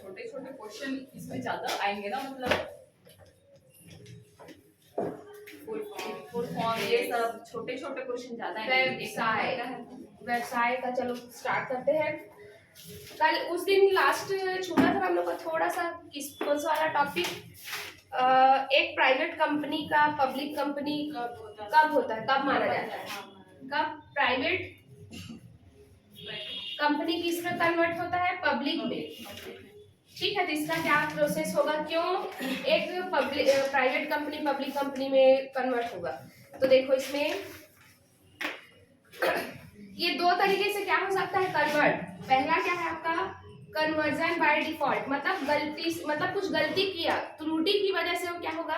छोटे छोटे क्वेश्चन इसमें ज्यादा आएंगे ना, मतलब फुल फॉर्म ये सब छोटे छोटे क्वेश्चन ज्यादा आएंगे। व्यवसाय का चलो स्टार्ट करते हैं। कल उस दिन लास्ट छूटा था हम लोग का थोड़ा सा कौन सा वाला टॉपिक, एक प्राइवेट कंपनी का पब्लिक कंपनी कब होता है, कब माना जाता है, कब प्राइवेट कंपनी किस में कन्वर्ट होता है, पब्लिक में। ठीक है, तो इसका क्या प्रोसेस होगा, क्यों एक प्राइवेट कंपनी पब्लिक कंपनी में कन्वर्ट होगा। तो देखो इसमें ये दो तरीके से क्या हो सकता है कन्वर्ट। पहला क्या है आपका कन्वर्जन बाय डिफॉल्ट, मतलब कुछ गलती किया, त्रुटि की वजह से वो क्या होगा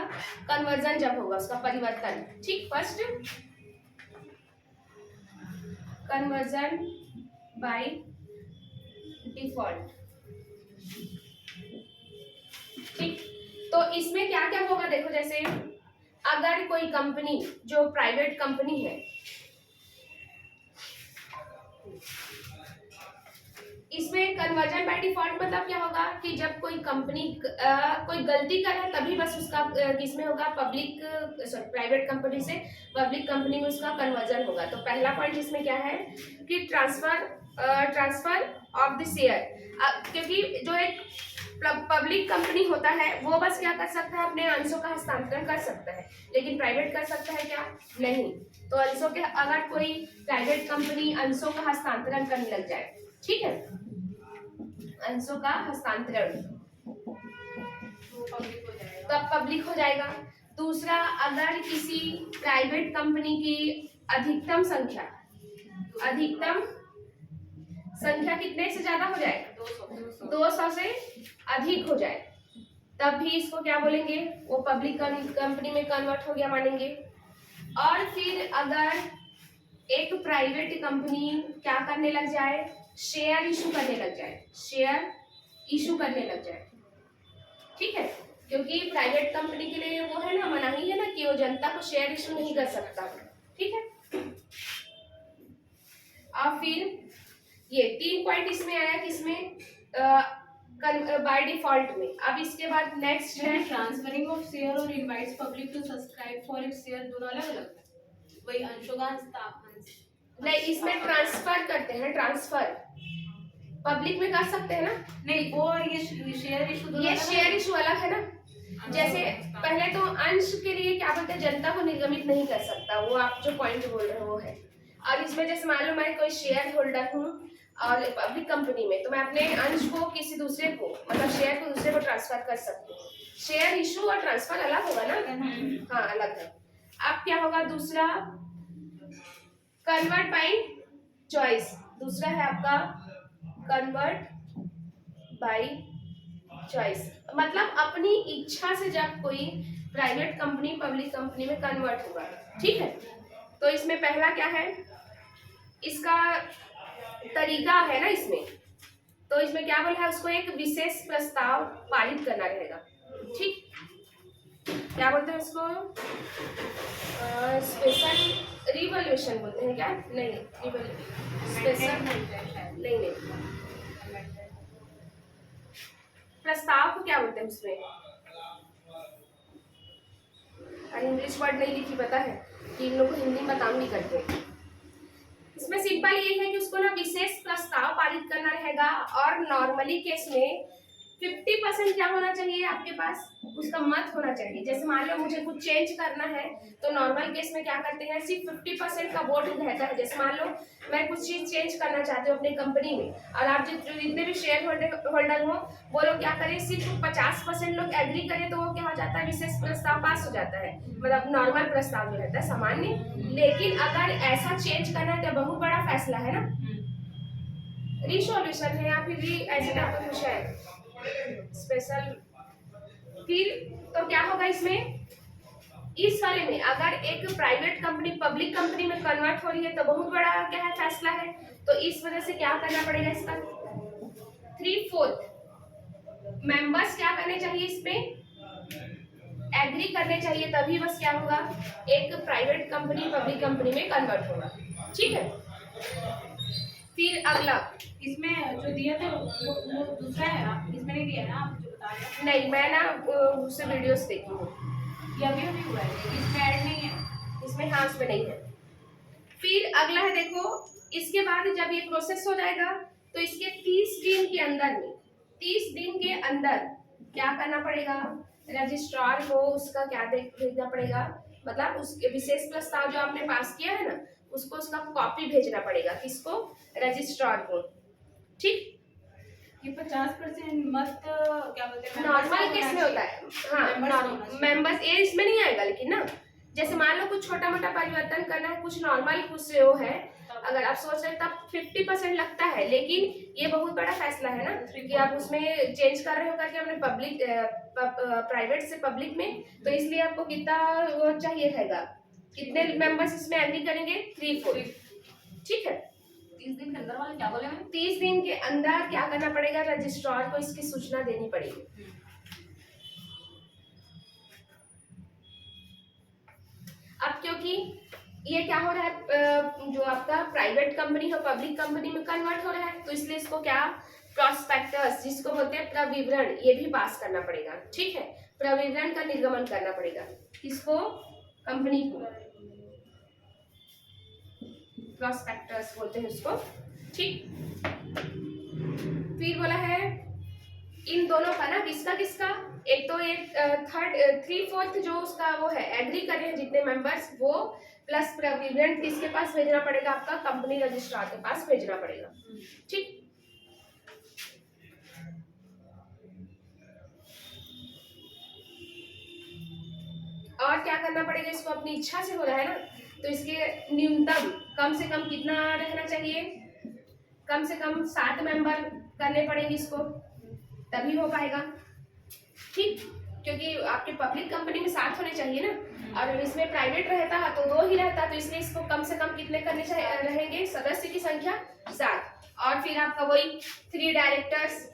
कन्वर्जन जब होगा उसका परिवर्तन। ठीक, फर्स्ट कन्वर्जन बाय डिफॉल्ट। ठीक, तो इसमें क्या क्या होगा देखो, जैसे अगर कोई कंपनी जो प्राइवेट कंपनी है, इसमें कन्वर्जन बाय डिफॉल्ट मतलब क्या होगा कि जब कोई कंपनी कोई गलती करे तभी बस उसका किसमें होगा प्राइवेट कंपनी से पब्लिक कंपनी में उसका कन्वर्जन होगा। तो पहला पॉइंट इसमें क्या है कि ट्रांसफर ऑफ द शेयर, क्योंकि जो एक पब्लिक कंपनी होता है वो बस क्या कर सकता है अपने अंशों का हस्तांतरण कर सकता है, लेकिन प्राइवेट कर सकता है क्या, नहीं। तो अंशों के अगर कोई प्राइवेट कंपनी अंशों का हस्तांतरण करने लग जाए, ठीक है, अंशों का हस्तांतरण, तो अब पब्लिक हो जाएगा। दूसरा, अगर किसी प्राइवेट कंपनी की अधिकतम संख्या कितने से ज्यादा हो जाए, 200 से अधिक हो जाए, तब भी इसको क्या बोलेंगे, वो पब्लिक कंपनी में कन्वर्ट हो गया मानेंगे। और फिर अगर एक प्राइवेट कंपनी क्या करने लग जाए, शेयर इशू करने लग जाए, ठीक है, क्योंकि प्राइवेट कंपनी के लिए वो है ना, मनाही है ना कि वो जनता को शेयर इशू नहीं कर सकता, ठीक है। और फिर ये 3 पॉइंट इसमें आया किसमें, बाय डिफॉल्ट में। अब इसके बाद नेक्स्ट है ट्रांसफरिंग ऑफ शेयर और invites public to subscribe for its share, दोनों अलग अलग है, वही अंशों का नहीं, इसमें ट्रांसफर करते हैं, ट्रांसफर पब्लिक में कर सकते हैं ना, नहीं वो ये शेयर इशू, ये शेयर इशू अलग है ना। जैसे पहले तो अंश के लिए क्या बोलते हैं, जनता को निर्गमित नहीं कर सकता, वो आप जो पॉइंट बोल रहे हो वो है। और इसमें जैसे मान लो मैं कोई शेयर होल्डर हूँ और पब्लिक कंपनी में, तो मैं अपने अंश को किसी दूसरे को, मतलब शेयर को दूसरे को ट्रांसफर कर सकती हूँ। शेयर इशू और ट्रांसफर अलग होगा ना, हाँ अलग है। अब क्या होगा दूसरा, कन्वर्ट बाय चॉइस, दूसरा है आपका कन्वर्ट बाय चॉइस, मतलब अपनी इच्छा से जब कोई प्राइवेट कंपनी पब्लिक कंपनी में कन्वर्ट होगा, ठीक है। तो इसमें पहला क्या है, इसका तरीका है ना इसमें, तो इसमें क्या बोला है, उसको एक विशेष प्रस्ताव पारित करना रहेगा, ठीक। क्या बोलते हैं उसको, स्पेशल रिवॉल्यूशन बोलते हैं क्या, नहीं स्पेशल नहीं, प्रस्ताव को क्या बोलते हैं उसमें, अरे इंग्लिश वर्ड नहीं लिखी, पता है कि इन लोग को हिंदी में काम नहीं करते। इसमें सिंपल ये है कि उसको ना विशेष प्रस्ताव पारित करना रहेगा, और नॉर्मली केस में 50% क्या होना चाहिए आपके पास, उसका मत होना चाहिए। जैसे मान लो मुझे कुछ चेंज करना है, तो नॉर्मल केस में क्या करते हैं, सिर्फ 50% का वोट रहता है। जैसे मान लो मैं कुछ चीज चेंज करना चाहती हूँ अपनी कंपनी में, और आप जितने भी शेयर होल्डर हो वो लोग क्या करें, सिर्फ 50% लोग एग्री करें, तो वो क्या हो जाता है, विशेष प्रस्ताव पास हो जाता है, मतलब नॉर्मल प्रस्ताव जो रहता है सामान्य। लेकिन अगर ऐसा चेंज करना है तो बहुत बड़ा फैसला है ना, रिसोल्यूशन है या फिर ऐसे आपका कुछ है स्पेशल। फिर तो क्या होगा इसमें, इस वाले में अगर एक प्राइवेट कंपनी पब्लिक कंपनी में कन्वर्ट हो रही है तो बहुत बड़ा क्या है फैसला है, तो इस वजह से क्या करना पड़ेगा, इसका 3/4 मेंबर्स क्या करने चाहिए, इसमें एग्री करने चाहिए, तभी बस क्या होगा, एक प्राइवेट कंपनी पब्लिक कंपनी में कन्वर्ट होगा, ठीक है। फिर अगला इसमें जो दिया था वो दूसरा है, आप इसमें नहीं दिया, था? नहीं, मैं ना उससे वीडियोस देखी हूँ। ये अभी अभी हुआ है, इसमें ऐड नहीं है। इसमें हाँ, उसमें नहीं है। फिर अगला है, देखो इसके बाद जब ये प्रोसेस हो जाएगा तो इसके 30 दिन के अंदर में 30 दिन के अंदर क्या करना पड़ेगा, रजिस्ट्रार को उसका क्या भेजना पड़ेगा, मतलब उसके विशेष प्रस्ताव जो आपने पास किया है ना, उसको उसका कॉपी भेजना पड़ेगा, किसको, रजिस्ट्रार को। ठीक, ये 50% मत क्या बोलते हैं, नॉर्मल केस में होता है। हाँ, मेंबर्स ये इसमें नहीं आएगा, लेकिन ना जैसे मान लो कुछ छोटा मोटा परिवर्तन करना है, कुछ नॉर्मल कुछ वो है, अगर आप सोच रहे हैं तब 50% लगता है, लेकिन ये बहुत बड़ा फैसला है ना कि आप उसमें चेंज कर रहे हो करके अपने पब्लिक प्राइवेट से पब्लिक में, तो इसलिए आपको कितना वो चाहिए रहेगा, कितने मेंबर्स इसमें एग्री करेंगे, 3/4। ठीक है, 30 दिन के अंदर वाले क्या बोले मैंने? 30 दिन के अंदर क्या करना पड़ेगा, रजिस्ट्रार को इसकी सूचना देनी पड़ेगी। अब क्योंकि ये क्या हो रहा है, जो आपका प्राइवेट कंपनी हो पब्लिक कंपनी में कन्वर्ट हो रहा है, तो इसलिए इसको क्या, प्रॉस्पेक्टस जिसको बोलते हैं प्रविवरण, ये भी पास करना पड़ेगा। ठीक है, प्रविवरण का निर्गमन करना पड़ेगा, किसको, कंपनी को, प्रॉस्पेक्टस बोलते हैं उसको। ठीक, फिर बोला है इन दोनों का ना, किसका किसका, एक तो एक 3/4 जो उसका वो है, एग्री कर रहे हैं जितने मेंबर्स वो, प्लस प्रविवरण किसके पास भेजना पड़ेगा, आपका कंपनी रजिस्ट्रार के पास भेजना पड़ेगा। ठीक, और क्या करना पड़ेगा, इसको अपनी इच्छा से हो रहा है ना, तो इसके न्यूनतम कम से कम कितना रहना चाहिए, कम से कम 7 मेंबर करने पड़ेंगे इसको, तभी हो पाएगा। ठीक, क्योंकि आपके पब्लिक कंपनी में 7 होने चाहिए ना, और इसमें प्राइवेट रहता है तो 2 ही रहता, तो इसलिए इसको कम से कम कितने करने रहेंगे, सदस्य की संख्या 7, और फिर आपका वही 3 डायरेक्टर्स,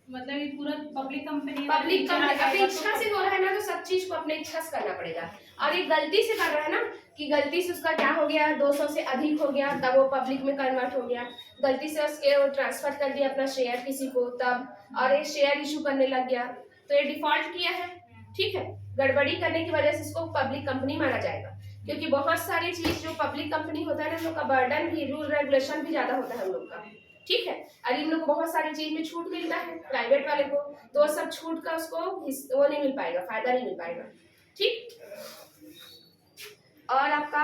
मतलब ये पूरा पब्लिक कंपनी अपनी इच्छा से हो रहा है ना, तो सब चीज को अपने इच्छा से करना पड़ेगा। और ये गलती से कर रहा है ना, कि गलती से उसका क्या हो गया, 200 से अधिक हो गया, तब वो पब्लिक में कन्वर्ट हो गया, गलती से उसके वो ट्रांसफर कर दिया अपना शेयर किसी को तब, और ये शेयर इशू करने लग गया, तो ये डिफॉल्ट किया है। ठीक है, गड़बड़ी करने की वजह से इसको पब्लिक कंपनी माना जाएगा, क्योंकि बहुत सारी चीज जो पब्लिक कंपनी होता है ना, हम लोग का बर्डन भी, रूल रेगुलेशन भी ज्यादा होता है हम लोग का। ठीक है, और इन लोग को बहुत सारी चीज में छूट मिलता है प्राइवेट वाले को, तो सब छूट का उसको वो नहीं मिल पाएगा, फायदा नहीं मिल पाएगा। ठीक, और आपका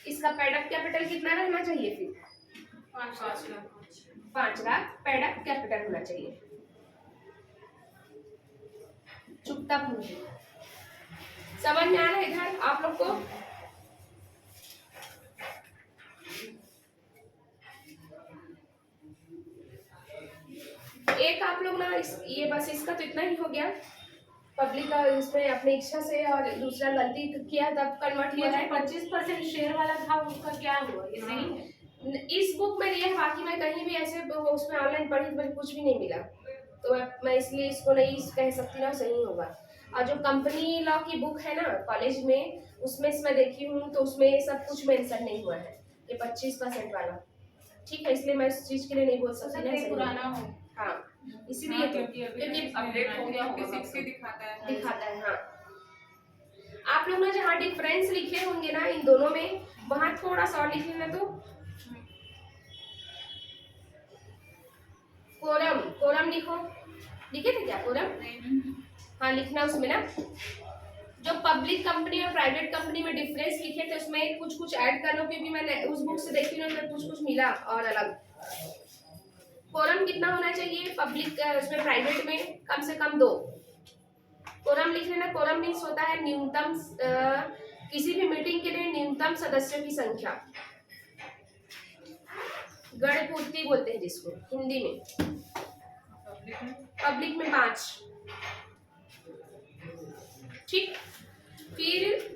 इसका पेडअप कैपिटल कितना रहना चाहिए, फिर 5 लाख पेडअप कैपिटल होना चाहिए। चुपता पूंजी समझ में आ रहा है इधर आप लोग को? एक आप लोग ना ये बस इसका तो इतना ही हो गया, पब्लिक का इसमें अपनी इच्छा से, और दूसरा गलती किया तब कन्वर्ट किया है। 25% शेयर वाला था, उसका क्या हुआ, ये सही है? इस बुक में ये, बाकी मैं कहीं भी ऐसे उसमें ऑनलाइन पढ़ी तो मुझे कुछ भी नहीं मिला, तो मैं इसलिए इसको नहीं कह सकती ना सही होगा। और जो कंपनी लॉ की बुक है ना कॉलेज में, उसमें मैं देखी हूँ तो उसमें ये सब कुछ मेंशन नहीं हुआ है, ये 25% वाला। ठीक है, इसलिए मैं इस चीज के लिए नहीं बोल सकती ना, पुराना हो। हाँ, इसीलिए क्योंकि अपडेट हो गया होगा, 60 दिखाता है। हाँ, आप लोग ना जहाँ डिफरेंस लिखे होंगे ना इन दोनों में, वहां थोड़ा सा और लिख लेना। तो कोरम, कोरम लिखो, लिखे थे क्या कोरम? हाँ, लिखना उसमें ना, जो पब्लिक कंपनी और प्राइवेट कंपनी में डिफरेंस लिखे थे उसमें कुछ कुछ ऐड कर लो, क्योंकि मैंने उस बुक से देखी ना, कुछ कुछ मिला और अलग। कोरम कितना होना चाहिए पब्लिक, उसमें प्राइवेट में कम से कम 2 कोरम लिख लेना। कोरम मीन्स होता है न्यूनतम, किसी भी मीटिंग के लिए न्यूनतम सदस्यों की संख्या, गण पूर्ति बोलते हैं जिसको हिंदी में। पब्लिक में 5। ठीक, फिर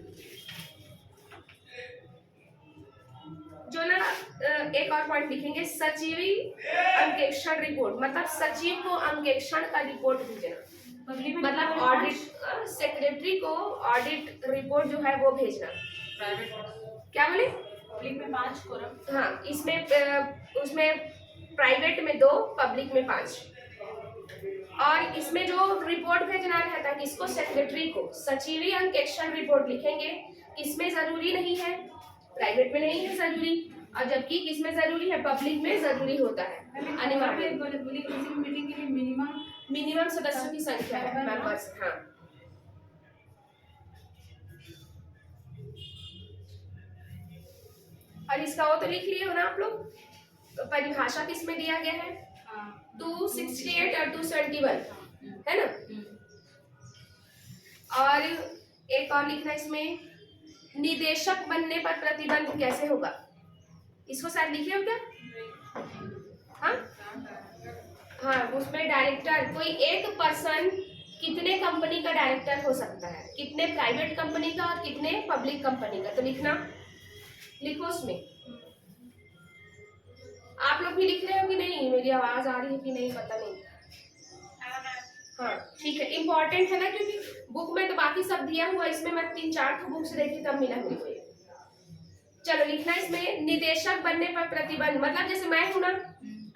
जो ना एक और पॉइंट लिखेंगे, सचिवी अंकेक्षण रिपोर्ट, मतलब सचिव को अंकेक्षण का रिपोर्ट भेजना, मतलब ऑडिट, सेक्रेटरी को ऑडिट रिपोर्ट जो है वो भेजना। क्या बोले? पब्लिक में 5 कोरम। हाँ, इसमें उसमें प्राइवेट में 2, पब्लिक में 5। और इसमें जो रिपोर्ट भेजना रहता है किसको, सेक्रेटरी को, सचिवी अंकेक्षण रिपोर्ट लिखेंगे। किसमें जरूरी नहीं है, प्राइवेट में नहीं है जरूरी, और जबकि किसमें जरूरी है, पब्लिक में जरूरी होता है अनिवार्य। मीटिंग के लिए मिनिमम सदस्यों की संख्या है, मेंबर्स। हाँ, और इसका वो तो लिख लिए हो ना आप लोग। तो परिभाषा किसमें दिया गया है, 268 और 271 है ना। और एक और लिखना इसमें, निदेशक बनने पर प्रतिबंध कैसे होगा, इसको शायद लिखे हो क्या। हाँ हाँ, उसमें डायरेक्टर, कोई एक पर्सन कितने कंपनी का डायरेक्टर हो सकता है, कितने प्राइवेट कंपनी का और कितने पब्लिक कंपनी का, तो लिखना, लिखो उसमें। आप लोग भी लिख रहे हो कि नहीं, मेरी आवाज आ रही है कि नहीं पता नहीं। हाँ ठीक है, इम्पोर्टेंट है ना, क्योंकि बुक में तो बाकी सब दिया हुआ, इसमें मैं 3-4 बुक्स देखी तब मिला मेरे को ये। चलो लिखना इसमें, निदेशक बनने पर प्रतिबंध, मतलब जैसे मैं हूं ना,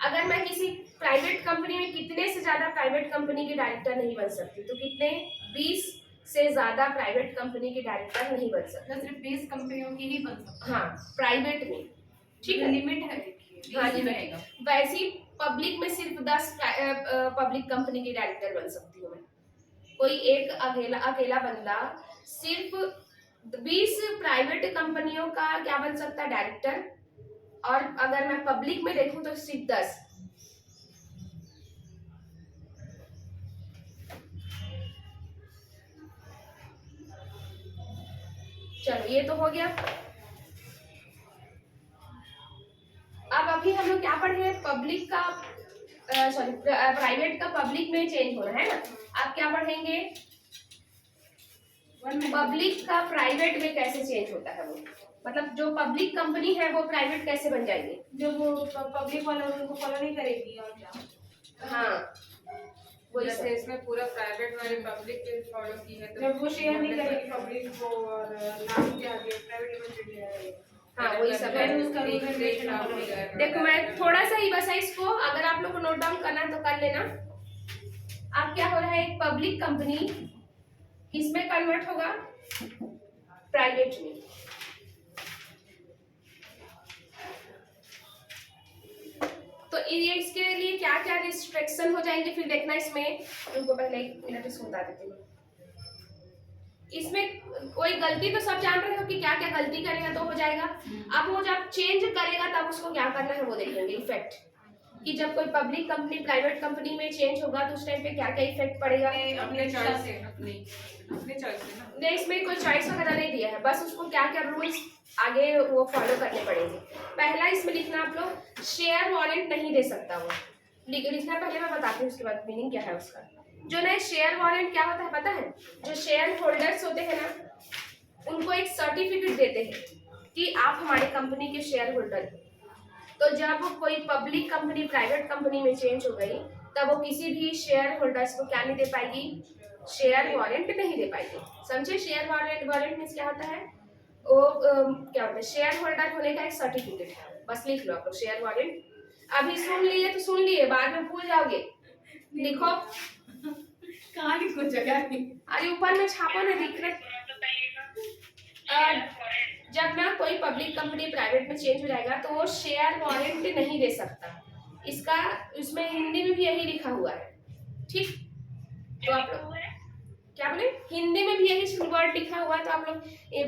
अगर मैं किसी प्राइवेट कंपनी में कितने से ज्यादा प्राइवेट कंपनी के डायरेक्टर नहीं बन सकती, तो कितने, 20 से ज्यादा प्राइवेट कंपनी के डायरेक्टर नहीं बन सकते, सिर्फ 20 कंपनियों की ही बन सकती है। हाँ प्राइवेट में, ठीक है, लिमिट है। हाँ लिमिट। वैसे ही पब्लिक में सिर्फ 10 पब्लिक कंपनी के डायरेक्टर बन सकती हूँ मैं। कोई एक अकेला बंदा सिर्फ 20 प्राइवेट कंपनियों का क्या बन सकता है, डायरेक्टर, और अगर मैं पब्लिक में देखूं तो सिर्फ 10। चलो ये तो हो गया। अब अभी हम लोग क्या पढ़े हैं, पब्लिक का सॉरी प्राइवेट का पब्लिक में चेंज होना है ना। आप क्या पढ़ेंगे, पब्लिक का प्राइवेट में कैसे चेंज होता है, वो मतलब जो पब्लिक कंपनी है वो प्राइवेट कैसे बन जाएगी, जो वो पब्लिक वाला उनको फॉलो नहीं करेगी और क्या। हाँ वही जैसे इसमें पूरा प्राइवेट वाले पब्लिक के फॉलो की है, तो जब वो शेयर नहीं करेगी पब्लिक को और नाम के आगे प्राइवेट में चले जाएगी। हाँ वही सब है। देखो मैं थोड़ा सा ही बस है इसको, अगर आप लोग को नोट डाउन करना है तो कर लेना। अब क्या हो रहा है, एक पब्लिक कंपनी किसमें कन्वर्ट होगा, प्राइवेट में। तो ये इसके लिए क्या क्या रिस्ट्रिक्शन हो जाएंगे फिर देखना इसमें। उनको पहले 1 मिनट इसको बता देती हूँ। इसमें कोई गलती तो सब जान रहे हो कि क्या क्या गलती करेगा तो हो जाएगा। अब वो जब चेंज करेगा तब उसको क्या करना है वो देखेंगे, इफेक्ट, कि जब कोई पब्लिक कंपनी प्राइवेट कंपनी में चेंज होगा तो उस टाइम पे क्या क्या इफेक्ट पड़ेगा। अपने चॉइस से, अपने चॉइस से ना, नहीं इसमें कोई चॉइस वगैरह नहीं दिया है, बस उसको क्या क्या रूल्स आगे वो फॉलो करने पड़ेंगे। पहला इसमें लिखना आप लोग, शेयर वारंट नहीं दे सकता वो, लिखना पहले मैं बताती हूँ उसके बाद मीनिंग क्या है उसका। जो ना शेयर वारंट क्या होता है पता है, जो शेयर होल्डर्स होते हैं ना उनको एक सर्टिफिकेट देते हैं कि आप हमारे कंपनी के शेयर होल्डर हैं। तो जब कोई पब्लिक कंपनी प्राइवेट कंपनी में चेंज हो गई तब वो किसी भी शेयर होल्डर्स को क्या नहीं दे पाएगी, शेयर वारंट नहीं दे पाएगी। समझे, शेयर वारंट मीन्स क्या होता है, वो क्या होता है, शेयर होल्डर होने का एक सर्टिफिकेट है। बस लिख लो आप लोग शेयर वारंट। अभी सुन लिए तो सुन लिए, बाद में भूल जाओगे, लिखो। कहाँ लिखो जगह नहीं। अरे ऊपर में छापो ना, दिख रहा। जब ना कोई पब्लिक कंपनी प्राइवेट में चेंज हो जाएगा तो वो शेयर वारंट नहीं दे सकता। इसका उसमें हिंदी में भी यही लिखा हुआ है, ठीक। तो आप लोग क्या बोले, हिंदी में भी यही वर्ड लिखा हुआ है। तो आप लोग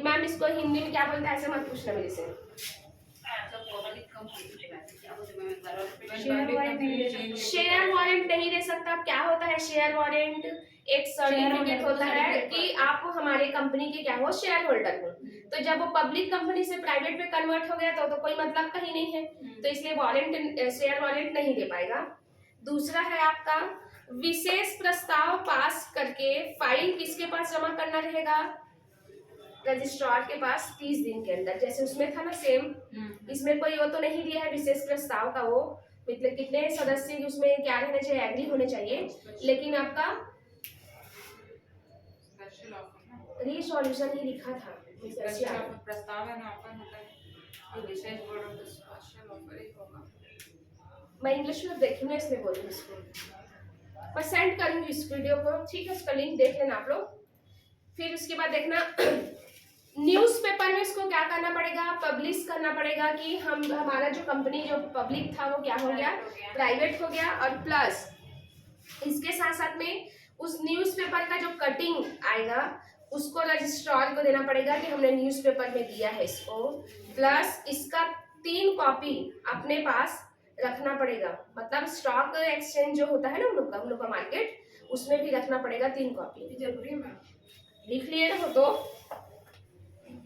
मैम इसको हिंदी में क्या बोलते हैं ऐसे मत पूछना मेरे से। शेयर वारंट नहीं दे सकता। क्या होता है शेयर वारंट, एक सर्टिफिकेट होता है कि आप हमारे कंपनी के क्या हो, शेयर होल्डर हो। तो जब वो पब्लिक कंपनी से प्राइवेट में कन्वर्ट हो गया तो कोई मतलब का ही नहीं है, तो इसलिए वारंट, शेयर वारंट नहीं दे पाएगा। दूसरा है आपका, विशेष प्रस्ताव पास करके फाइल किसके पास जमा करना रहेगा, रजिस्ट्रार के पास 30 दिन के अंदर। जैसे उसमें था ना सेम, इसमें कोई वो तो नहीं दिया है विशेष प्रस्ताव का, वो मतलब कितने सदस्य उसमें क्या रहना चाहिए, एग्री होने चाहिए। लेकिन आपका रिसॉल्यूशन ही लिखा था, प्रस्ताव है ना, ऑफर होता है, विशेष बोर्ड ऑफ स्पेशल ऑफर ही होगा। मैं इंग्लिश में देखी ना इसलिए बोल रही हूँ इसको। मैं सेंड करूंगी इस वीडियो को, ठीक है, उसका लिंक देख लेना आप लोग। फिर उसके बाद देखना न्यूज़पेपर में इसको क्या करना पड़ेगा, पब्लिश करना पड़ेगा कि हम हमारा जो कंपनी जो पब्लिक था वो क्या हो गया, प्राइवेट हो गया। और प्लस इसके साथ साथ में उस न्यूज़पेपर का जो कटिंग आएगा उसको रजिस्ट्रार को देना पड़ेगा कि हमने न्यूज़पेपर में दिया है इसको। प्लस इसका 3 कॉपी अपने पास रखना पड़ेगा, मतलब स्टॉक एक्सचेंज जो होता है ना उन लोग का मार्केट, उसमें भी रखना पड़ेगा 3 कॉपी। जरूरी है मैम। लिख लिए ना हो तो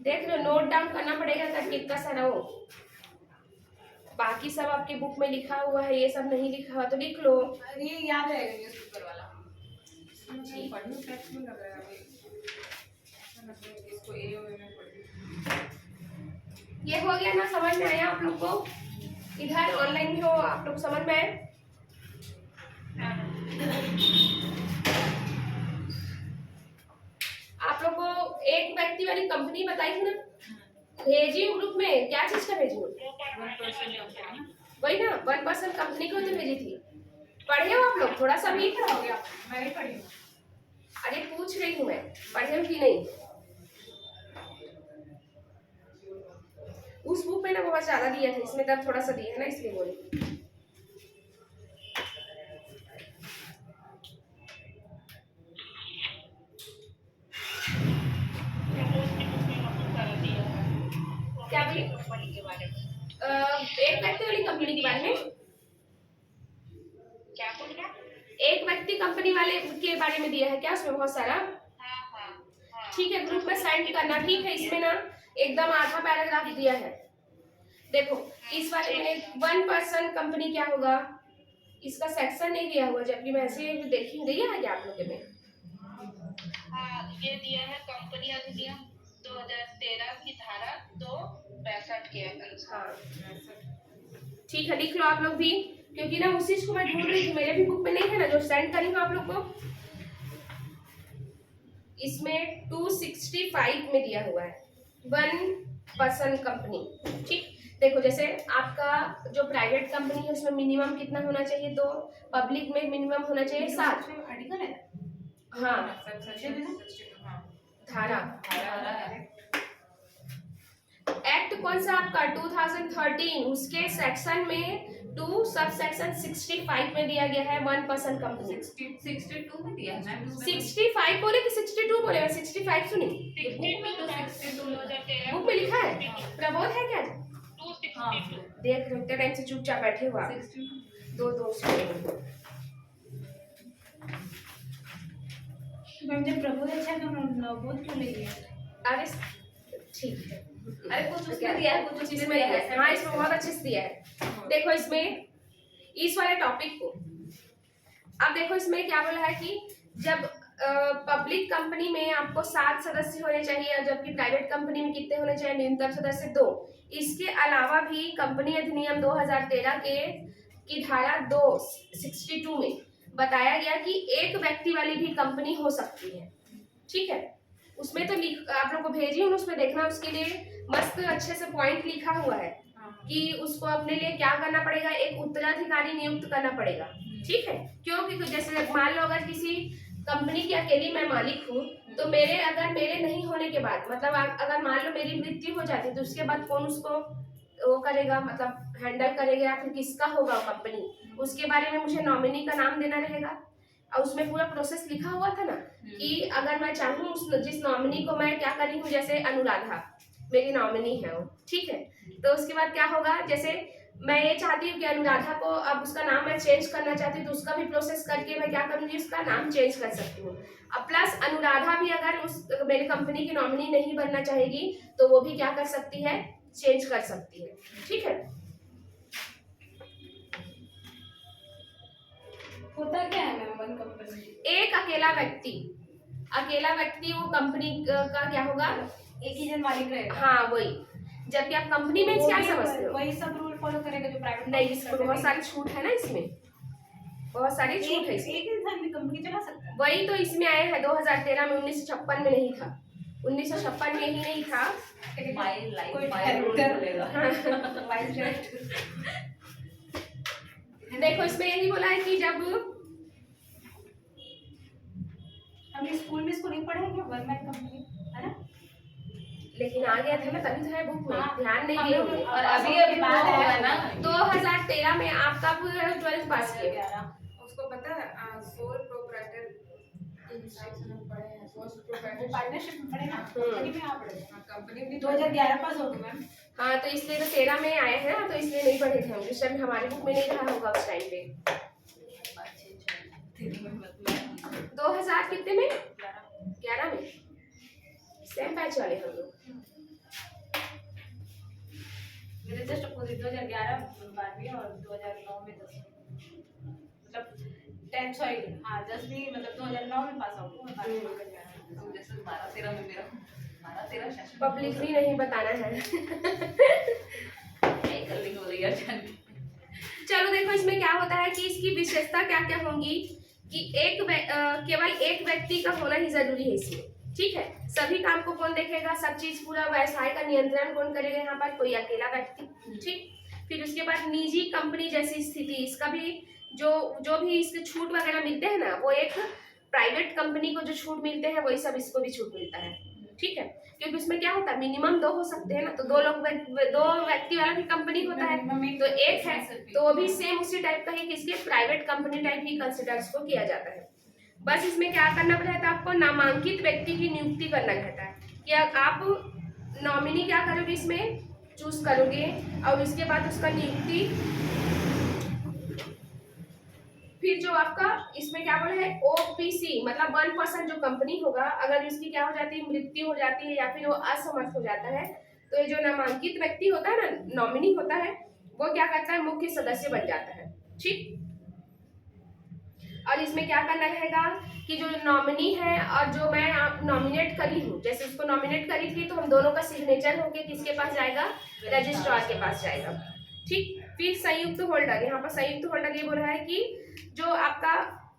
देख लो, नोट डाउन करना पड़ेगा ताकि इतना सारा हो। बाकी सब आपके बुक में लिखा हुआ है, ये सब नहीं लिखा हुआ तो लिख लो। ये याद रहेगा न्यूज़पेपर वाला। जी पढ़ने टेक्स्ट में लग रहा है अभी, ऐसा लग रहा है कि इसको एओए में पढ़। ये हो गया ना, समझ में आया आप लोग को? इधर ऑनलाइन भी हो आप लोग समझ में आए? आप लोग को एक व्यक्ति वाली कंपनी बताई थी ना, भेजी ग्रुप में, क्या चीज का भेजी? 1% कंपनी ना, वही ना 1% कंपनी को तो भेजी थी। पढ़े हो आप लोग थोड़ा सा भी? हो गया, मैं भी पढ़ी हूँ। अरे पूछ रही हूँ मैं, पढ़े हो कि नहीं? उस बुक में ना बहुत ज्यादा दिया था, इसमें तब थोड़ा सा दिया है ना, इसलिए बोले। क्या बोले? एक व्यक्ति वाली कंपनी के बारे में, क्या बोल रहा? एक व्यक्ति कंपनी वाले के बारे में दिया है क्या उसमें बहुत सारा? ठीक है, ग्रुप में सेंड करना, ठीक है। इसमें ना एकदम आधा पैराग्राफ दिया है। देखो इस वाले में 1% कंपनी क्या होगा, इसका सेक्शन नहीं दिया हुआ, जबकि मैं ऐसे देखी दिया है क्या आप लोगों में? हाँ, ये दिया है कंपनी अधिनियम 2013 की धारा 265 के अनुसार। हाँ ठीक है, लिख लो आप लोग भी, क्योंकि ना उसी चीज को मैं ढूंढ रही थी, मेरे भी बुक में नहीं है ना, जो सेंड करी हूँ आप लोग को। इसमें 265 में दिया हुआ है 1% कंपनी। ठीक, देखो जैसे आपका जो प्राइवेट कंपनी है उसमें मिनिमम कितना होना चाहिए, तो पब्लिक में मिनिमम होना चाहिए 7। आर्टिकल है। हाँ धारा, एक्ट कौन सा आपका 2013, उसके सेक्शन में 2 सब सेक्शन 65 में दिया गया है 1% कंपनी। 62 में दिया है मैम, 65 बोले कि 62 बोले? 65 सुनी, बुक में लिखा है, प्रबोध है क्या? 262। देख रहे उतने टाइम से चुपचाप बैठे हुआ, 2 मैम जब प्रभु अच्छा तो नवबोध क्यों ले लिया? अरे ठीक है, अरे कुछ उसमें दिया है, कुछ इसमें दिया है। हाँ इसमें बहुत अच्छे से दिया है। देखो इसमें इस वाले टॉपिक को, अब देखो इसमें क्या बोला है कि जब पब्लिक कंपनी में आपको 7 सदस्य होने चाहिए, और जबकि प्राइवेट कंपनी में कितने होने चाहिए, न्यूनतम सदस्य 2। इसके अलावा भी कंपनी अधिनियम 2013 की धारा 262 में बताया गया कि एक व्यक्ति वाली भी कंपनी हो सकती है। ठीक है, उसमें तो आप लोग को भेजी हूँ, उसमें देखना, उसके लिए मस्त अच्छे से पॉइंट लिखा हुआ है कि उसको अपने लिए क्या करना पड़ेगा, एक उत्तराधिकारी नियुक्त करना पड़ेगा। ठीक है, क्योंकि जैसे मान लो अगर किसी कंपनी की अकेली मैं मालिक हूँ, तो मेरे नहीं होने के बाद, मतलब अगर मान लो मेरी मृत्यु हो जाती है, तो उसके बाद कौन उसको वो करेगा, मतलब हैंडल करेगा, या फिर किसका होगा कंपनी, उसके बारे में मुझे नॉमिनी का नाम देना रहेगा। और उसमें पूरा प्रोसेस लिखा हुआ था ना कि अगर मैं चाहूँ जिस नॉमिनी को मैं क्या करी हूँ, जैसे अनुराधा मेरी नॉमिनी है वो, ठीक है, तो उसके बाद क्या होगा, जैसे मैं ये चाहती हूँ कि अनुराधा को अब उसका नाम मैं चेंज करना चाहती हूँ, तो उसका भी प्रोसेस करके मैं क्या करूँगी, उसका नाम चेंज कर सकती हूँ। अब प्लस अनुराधा भी अगर उस मेरी कंपनी की नॉमिनी नहीं बनना चाहेगी, तो वो भी क्या कर सकती है, चेंज कर सकती है। ठीक है, होता क्या है मैम वन कंपनी? एक अकेला व्यक्ति वो कंपनी का क्या होगा, एक ही जन मालिक रहेगा। हाँ वही, जबकि आप कंपनी में क्या समझते हो, वही सब रूल फॉलो करेगा जो प्राइवेट नहीं, इसमें बहुत सारी छूट है ना, इसमें बहुत सारी छूट है। एक इंसान भी कंपनी चला सकता है। वही तो इसमें आए हैं 2013 में, 1956 में नहीं था, 1956 में ही नहीं था। देखो इसमें यही बोला है कि जब हम स्कूल में इसको नहीं पढ़े क्या, वन मैन कंपनी है ना। लेकिन आ गया था ना, तभी तो है बुक में, हाँ, ध्यान नहीं हम दिए लोग होंगे। और अभी वो होगा ना 2013 में आप कब 12th पास किए? 2011 उसको पता है सोल प्रोप्राइटर के हिसाब से हम पढ़े हैं सोल वो प्रोप्राइटर पार्टनरशिप में पढ़े ना, कंपनी में आप पढ़े। कंपनी भी 2011 पास हो गए मैम। हाँ तो इसलिए तो 13 में आए हैं ना, तो इसलिए नहीं पढ़े थे हम, जिस टाइम हमारी बुक में नहीं रहा होगा उस टाइम पे। 2000 कितने में? 11 में। सेम बैच वाले हम लोग। मेरे जस्ट अपोजिट 2011 12वीं और 2009 में 10वीं, मतलब 10 सॉरी हाँ 10वीं मतलब 2009 में पास आउट हुआ, 12वीं में 11। जैसे 12-13 में मेरा 12-13 सेशन पब्लिकली नहीं बताना है। कर ली हो रही है जान। चलो देखो इसमें क्या होता है कि इसकी विशेषता क्या क्या होंगी कि केवल एक व्यक्ति का होना ही जरूरी है इसमें, ठीक है। सभी काम को कौन देखेगा, सब चीज पूरा व्यवसाय का नियंत्रण कौन करेगा, यहाँ पर कोई अकेला व्यक्ति, ठीक। फिर उसके बाद निजी कंपनी जैसी स्थिति, इसका भी जो भी इसके छूट वगैरह मिलते हैं ना, वो एक प्राइवेट कंपनी को जो छूट मिलते हैं वही सब इसको भी छूट मिलता है, ठीक है। क्योंकि उसमें क्या होता है मिनिमम 2 हो सकते हैं ना, तो 2 व्यक्ति वाला भी कंपनी होता है, तो एक है तो वो भी सेम उसी टाइप का ही किसके प्राइवेट कंपनी टाइप ही कंसिडर इसको किया जाता है। बस इसमें क्या करना रहता है आपको, नामांकित व्यक्ति की नियुक्ति करना रहता है कि आप नॉमिनी क्या करोगे इसमें चूज करोगे, और उसके बाद उसका नियुक्ति, फिर जो आपका इसमें क्या बोला है ओपीसी मतलब 1% जो कंपनी होगा, अगर इसकी क्या हो जाती है मृत्यु हो जाती है या फिर वो असमर्थ हो जाता है, तो ये जो नामांकित व्यक्ति होता है ना, नॉमिनी होता है, वो क्या करता है मुख्य सदस्य बन जाता है, ठीक। और इसमें क्या करना रहेगा कि जो नॉमिनी है और जो मैं आप नॉमिनेट करी हूँ, जैसे उसको नॉमिनेट करी थी तो हम दोनों का सिग्नेचर होके किसके पास जाएगा, रजिस्ट्रार के पास जाएगा, ठीक। फिर संयुक्त होल्डर, यहाँ पर संयुक्त होल्डर ये बोल रहा है कि जो आपका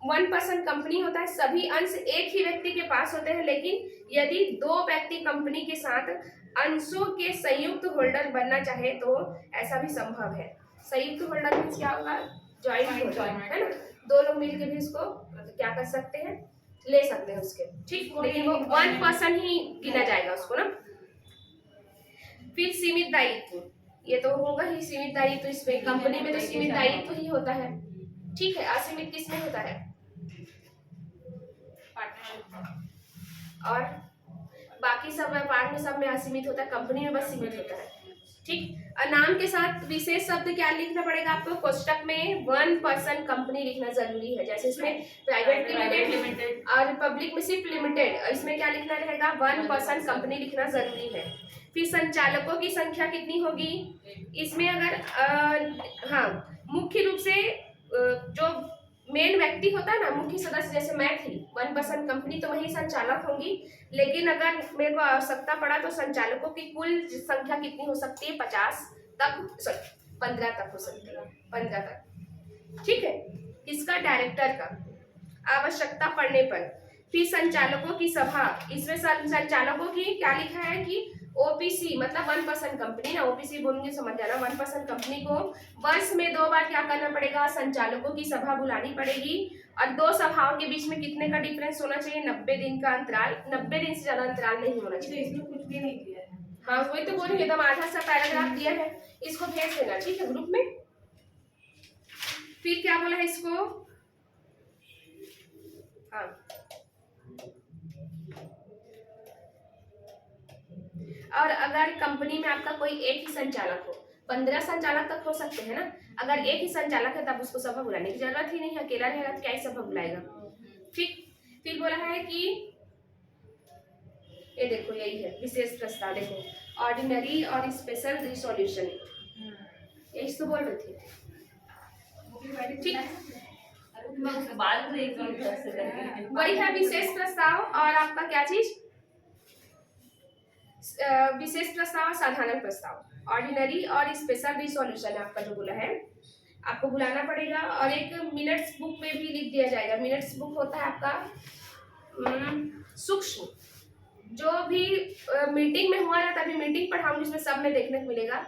1% कंपनी होता है, सभी अंश एक ही व्यक्ति के पास होते हैं, लेकिन यदि 2 व्यक्ति कंपनी के साथ अंशों के संयुक्त होल्डर बनना चाहे तो ऐसा भी संभव है। संयुक्त होल्डर मीन्स क्या होगा, ज्वाइंट होल्डर, है ना, 2 लोग मिलकर भी उसको क्या कर सकते हैं, ले सकते हैं उसके, ठीक। लेकिन वो 1% ही गिना जाएगा उसको ना। फिर सीमित दायित्व, ये तो होगा ही सीमित दायित्व, इसमें कंपनी में तो सीमित दायित्व ही होता है, ठीक है। असीमित किसमें होता है, और बाकी सब व्यापार में सब में असीमित होता है, कंपनी में बस सीमित होता है, ठीक। और नाम के साथ विशेष शब्द क्या लिखना पड़ेगा आपको, कोष्टक में 1% कंपनी लिखना जरूरी है, जैसे इसमें प्राइवेट लिमिटेड और पब्लिक में सिर्फ लिमिटेड, और इसमें क्या लिखना रहेगा 1% कंपनी लिखना जरूरी है। फिर संचालकों की संख्या कितनी होगी, इसमें अगर हाँ मुख्य रूप से जो मेन व्यक्ति होता है ना, मुख्य सदस्य, जैसे मैं थी 1% कंपनी तो वही संचालक होंगी, लेकिन अगर मेरे को आवश्यकता पड़ा तो संचालकों की कुल संख्या कितनी हो सकती है, 50 तक 15 तक हो सकती है, 15 तक, ठीक है। किसका, डायरेक्टर का, आवश्यकता पड़ने पर। फिर संचालकों की सभा, इसमें संचालकों की क्या लिखा है कि ओपीसी मतलब 1% कंपनी ना, ओपीसी बोलूंगी समझ जाना, 1% कंपनी को वर्ष में 2 बार क्या करना पड़ेगा, संचालकों की सभा बुलानी पड़ेगी, और 2 सभाओं के बीच में कितने का डिफरेंस होना चाहिए, 90 दिन का अंतराल, 90 दिन से ज्यादा अंतराल नहीं होना चाहिए। इसमें कुछ भी नहीं दिया है। हाँ वही तो बोलेंगे, एकदम आधा सा पैराग्राफ दिया है, इसको भेज देना, ठीक है, ग्रुप में। फिर क्या बोला है इसको, हाँ और अगर कंपनी में आपका कोई एक ही संचालक हो, 15 संचालक तक हो सकते हैं ना, अगर एक ही संचालक है तब उसको सभा बुलाने की जरूरत ही नहीं, अकेला रहेगा तो क्या ही सभा बुलाएगा, ठीक। फिर बोला है कि ये देखो यही है विशेष प्रस्ताव, देखो ऑर्डिनरी और स्पेशल रिसोल्यूशन, यही तो बोल रही थी, ठीक। वही है विशेष प्रस्ताव और आपका क्या चीज, विशेष प्रस्ताव और साधारण प्रस्ताव, ऑर्डिनरी और स्पेशल रिसोल्यूशन आपका जो बोला है, आपको बुलाना पड़ेगा। और एक मिनट्स बुक में भी लिख दिया जाएगा, मिनट्स बुक होता है आपका सूक्ष्म, जो भी मीटिंग में हुआ ना, तभी मीटिंग पढ़ाऊंगी उसमें सब में देखने को मिलेगा,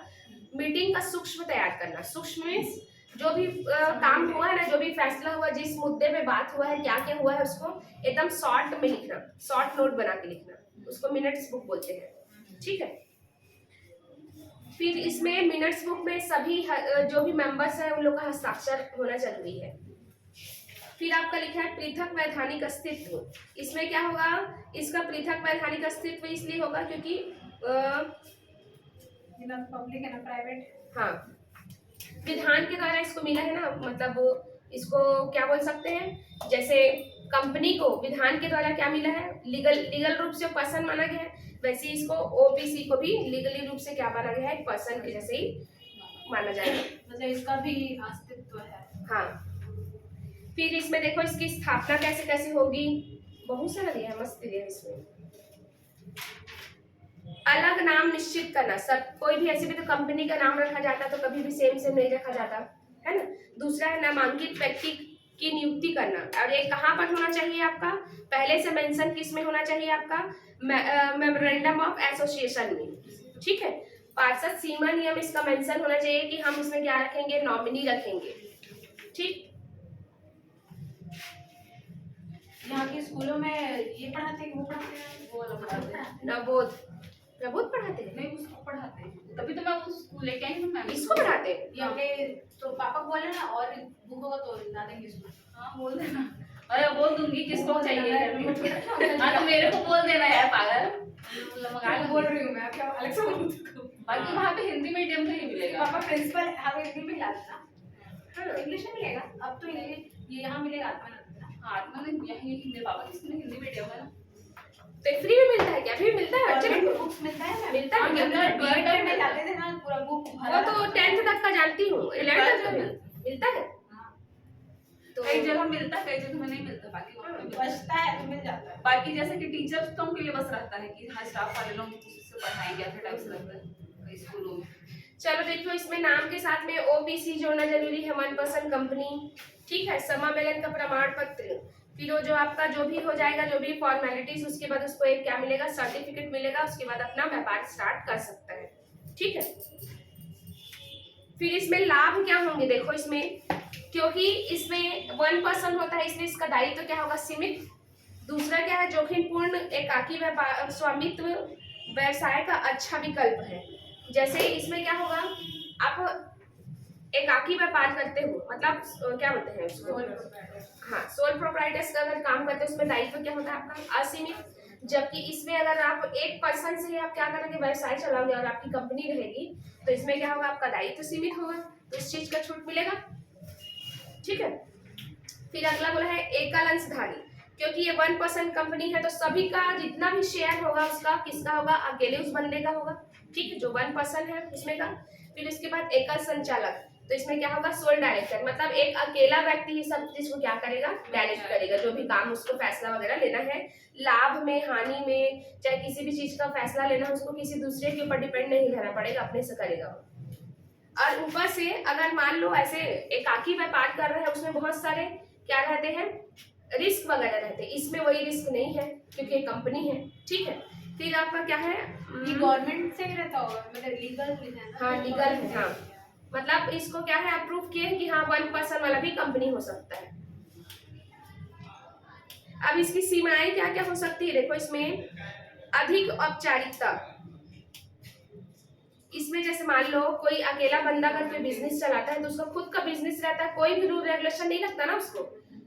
मीटिंग का सूक्ष्म तैयार करना, सूक्ष्म मीन्स जो भी काम हुआ है ना, जो भी फैसला हुआ, जिस मुद्दे पे बात हुआ है, क्या क्या हुआ है, उसको एकदम शॉर्ट में लिखना, शॉर्ट नोट बना के लिखना, उसको मिनट्स बुक बोलते हैं। ठीक है। फिर इसमें मिनट्स बुक में सभी जो भी मेंबर्स हैं उन लोग का हस्ताक्षर होना जरूरी है। फिर आपका लिखा है पृथक वैधानिक अस्तित्व। इसमें क्या होगा, इसका पृथक वैधानिक अस्तित्व इसलिए होगा क्योंकि ना पब्लिक है ना प्राइवेट। हाँ, विधान के द्वारा इसको मिला है ना, मतलब इसको क्या बोल सकते हैं, जैसे कंपनी को विधान के द्वारा क्या मिला है, लीगल रूप से पर्सन माना गया है, वैसे इसको ओबीसी को भी लीगली रूप से क्या माना गया है, एक पर्सन के जैसे ही माना जाएगा। मतलब इसका भी अस्तित्व है। हाँ। फिर इसमें देखो इसकी स्थापना कैसे कैसे होगी, बहुत सारा दिया है, मस्त दिया है इसमें। अलग नाम निश्चित करना, सब कोई भी ऐसे भी तो कंपनी का नाम रखा जाता तो कभी भी सेम नहीं रखा जाता है ना। दूसरा है नामांकित व्यक्ति की नियुक्ति करना, और ये कहाँ पर होना चाहिए आपका, पहले से मेंशन किस में होना चाहिए आपका, मेमोरेंडम ऑफ एसोसिएशन में। ठीक है। पार्षद सीमा नियम इसका मेंशन होना चाहिए कि हम इसमें क्या रखेंगे, नॉमिनी रखेंगे। ठीक। यहाँ के स्कूलों में ये पढ़ाते हैं कि वो पढ़ाते हैं, वो वाला पढ़ाते हैं। प्रबोध पढ़ाते हैं, नहीं उसको पढ़ाते हैं, तभी तो मैं उस स्कूल लेके आई हूँ मैम। इसको पढ़ाते हैं। यहाँ पे तो पापा को बोले ना, और बुक होगा तो ला देंगे इसको। हाँ बोल देना, अरे बोल दूंगी किसको चाहिए करके। हाँ तो मेरे को बोल देना यार पागल, मंगा बोल रही हूँ मैं, क्या अलग से बोलूँ तुमको? बाकी वहाँ पे हिंदी मीडियम का ही मिलेगा। पापा प्रिंसिपल हमें हिंदी में लाता ना, इंग्लिश में मिलेगा। अब तो इंग्लिश ये यहाँ मिलेगा आत्मा। हाँ मैंने यही हिंदी, पापा की हिंदी मीडियम है ना, तो फ्री में मिलता है क्या, फ्री मिलता है बच्चे को, बुक्स मिलता है ना, मिलता है क्या? बीएड में लाते थे ना पूरा बुक वो तो 10th तक का जानती हूँ, 11th तक मिलता है। तो कई जगह मिलता है, कई जगह में नहीं मिलता। बाकी बचता है तो मिल जाता है। बाकी जैसे कि टीचर्स तो के लिए बस रहता है कि हाँ स्टाफ वाले लोग उससे पढ़ाएंगे, ऐसे टाइप से रहता है कई स्कूलों में। चलो देखो, इसमें नाम के साथ में ओबीसी जोड़ना जरूरी है, मनपसंद कंपनी। ठीक है। समावेलन का प्रमाण पत्र, फिर वो जो आपका जो भी हो जाएगा, जो भी फॉर्मेलिटीज, उसके बाद उसको एक क्या मिलेगा, सर्टिफिकेट मिलेगा, उसके बाद अपना व्यापार स्टार्ट कर सकता है। ठीक है। फिर इसमें लाभ क्या होंगे, देखो इसमें क्योंकि इसमें 1% होता है इसलिए इसका दायित्व क्या होगा, सीमित। दूसरा क्या है, जोखिमपूर्ण एकाकी व्यापार स्वामित्व व्यवसाय का अच्छा विकल्प है। जैसे इसमें क्या होगा, आप एकाकी व्यापार करते हो, मतलब क्या बोलते हैं उसको, हाँ सोल प्रोप्राइटर्स का अगर काम करते हैं उसमें दायित्व क्या होता है आपका, असीमित। जबकि इसमें अगर आप एक पर्सन से ही आप क्या करोगे, व्यवसाय चलाओगे और आपकी कंपनी रहेगी, तो इसमें क्या होगा, आपका दायित्व सीमित होगा, तो इस चीज का छूट मिलेगा। ठीक है। फिर अगला बोला है एकल अंशधारी, क्योंकि ये 1% कंपनी है तो सभी का जितना भी शेयर होगा उसका किसका होगा, अकेले उस बंदे का होगा। ठीक है, जो 1% है उसमें का। फिर उसके बाद एकल संचालक, तो इसमें क्या होगा, सोल डायरेक्टर, मतलब एक अकेला व्यक्ति ही सब चीज को क्या करेगा, डायरेक्ट करेगा, जो भी काम उसको फैसला वगैरह लेना है, लाभ में हानि में चाहे किसी भी चीज का फैसला लेना, उसको किसी दूसरे के ऊपर डिपेंड नहीं रहना पड़ेगा, अपने से करेगा। और ऊपर से अगर मान लो ऐसे एकाकी व्यापार कर रहे हैं, उसमें बहुत सारे क्या रहते हैं, रिस्क वगैरह रहते हैं, इसमें वही रिस्क नहीं है क्योंकि कंपनी है। ठीक है। फिर आपका क्या है, ये गवर्नमेंट से ही रहता होगा, मतलब लीगल है ना। हाँ लीगल है, हाँ मतलब इसको क्या है, अप्रूव किए कि हाँ 1% वाला भी कंपनी हो सकता है। अब इसकी सीमाएं क्या क्या हो सकती है, देखो इसमें अधिक औपचारिकता, इसमें जैसे मान लो कोई अकेला बंदा अगर कोई बिजनेस चलाता है तो उसका खुद का बिजनेस रहता है, कोई भी रूल रेगुलेशन नहीं लगता ना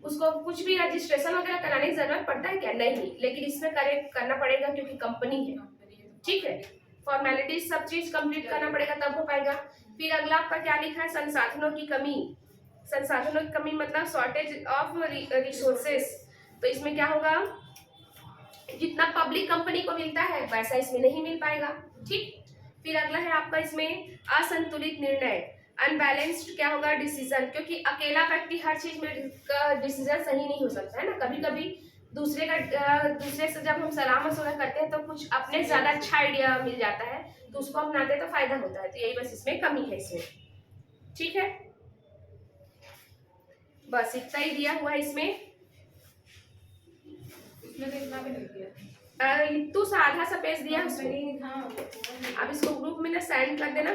उसको कुछ भी रजिस्ट्रेशन वगैरह कराने की जरूरत पड़ता है क्या, नहीं, लेकिन इसमें करना पड़ेगा क्योंकि कंपनी है। ठीक है। फॉर्मेलिटीज सब चीज कंप्लीट करना पड़ेगा तब हो पाएगा। फिर अगला आपका क्या लिखा है, संसाधनों की कमी, संसाधनों की कमी मतलब शॉर्टेज ऑफ रिसोर्सेस, तो इसमें क्या होगा, जितना पब्लिक कंपनी को मिलता है वैसा इसमें नहीं मिल पाएगा। ठीक। फिर अगला है आपका इसमें असंतुलित निर्णय, अनबैलेंस्ड क्या होगा, डिसीजन, क्योंकि अकेला व्यक्ति हर चीज में डिसीजन सही नहीं हो सकता है ना, कभी कभी दूसरे से जब हम सलाह मशवरा करते हैं तो कुछ अपने से ज्यादा अच्छा आइडिया मिल जाता है तो उसको अपनाते तो फायदा होता है, तो यही बस इसमें कमी है इसमें। ठीक है, बस इतना ही दिया हुआ है इसमें तो इतना भी नहीं दिया, इतू सा आधा सा पेज दिया उसमें। हाँ अब इसको ग्रुप में ना सेंड कर देना।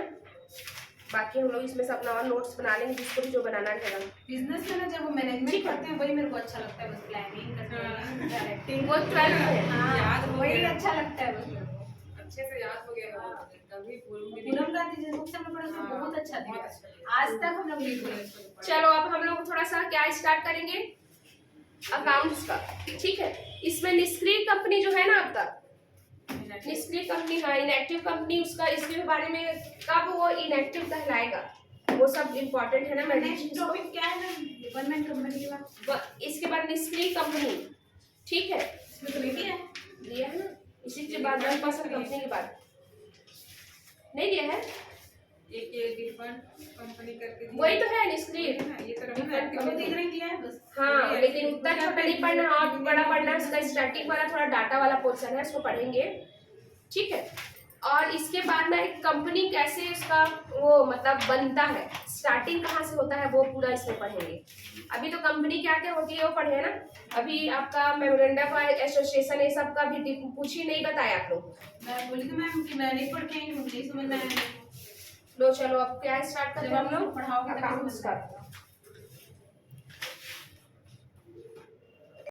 बाकी हम लोग इसमें से अपना और नोट्स बना लेंगे, जिसको भी जो बनाना रहेगा। बिजनेस में ना जब वो मैनेजमेंट करते हैं वही मेरे को अच्छा लगता है, बस प्लानिंग डायरेक्टिंग वो 12th में हाँ याद हो वही गया। अच्छा लगता है बस मेरे को। अच्छे से याद हो गया होगा, तभी बोलूंगी। पूनम गांधी जी बुक से हम लोग पढ़े उसमें हाँ, बहुत अच्छा बहुत दिया, अच्छा आज तक हम लोग नहीं भूले उसको। चलो अब हम लोग थोड़ा सा क्या स्टार्ट करेंगे, अकाउंट्स का। ठीक है, इसमें निष्क्रिय कंपनी जो है ना आपका, निष्क्रिय कंपनी, हाँ इनएक्टिव कंपनी, उसका इसके बारे में कब वो इनएक्टिव कहलाएगा वो सब इम्पोर्टेंट है ना। मैं नेक्स्ट टॉपिक क्या है मैम, गवर्नमेंट कंपनी के बाद इसके बाद निष्क्रिय कंपनी, ठीक है, इसमें तो लिखी है दिया है ना, इसी के बाद 1% कंपनी के बाद नहीं दिया है, एक ये डिफरेंट कंपनी करके दिया। वही तो है निष्क्रिय। ये तो रहा ना तो दिख नहीं दिया है बस। हाँ लेकिन उतना छोटा नहीं पढ़ना, आप बड़ा पढ़ना है, उसका स्टैटिक वाला थोड़ा डाटा वाला पोर्शन है, उसको पढ़ेंगे। ठीक है, और इसके बाद ना एक कंपनी कैसे उसका वो मतलब बनता है, स्टार्टिंग कहाँ से होता है वो पूरा इसमें पढ़ेंगे। अभी तो कंपनी क्या क्या होती है वो पढ़े ना, अभी आपका मेमोरेंडम एसोसिएशन ये सब का भी कुछ ही नहीं बताया आप लोग। मैं बोली तो मैम कि मैं नहीं पढ़ के आई हूँ, नहीं समझ में आया। लो चलो अब क्या स्टार्ट करते हैं हम लोग, पढ़ाओगे तभी अकाउंट्स समझ का। में आएगा।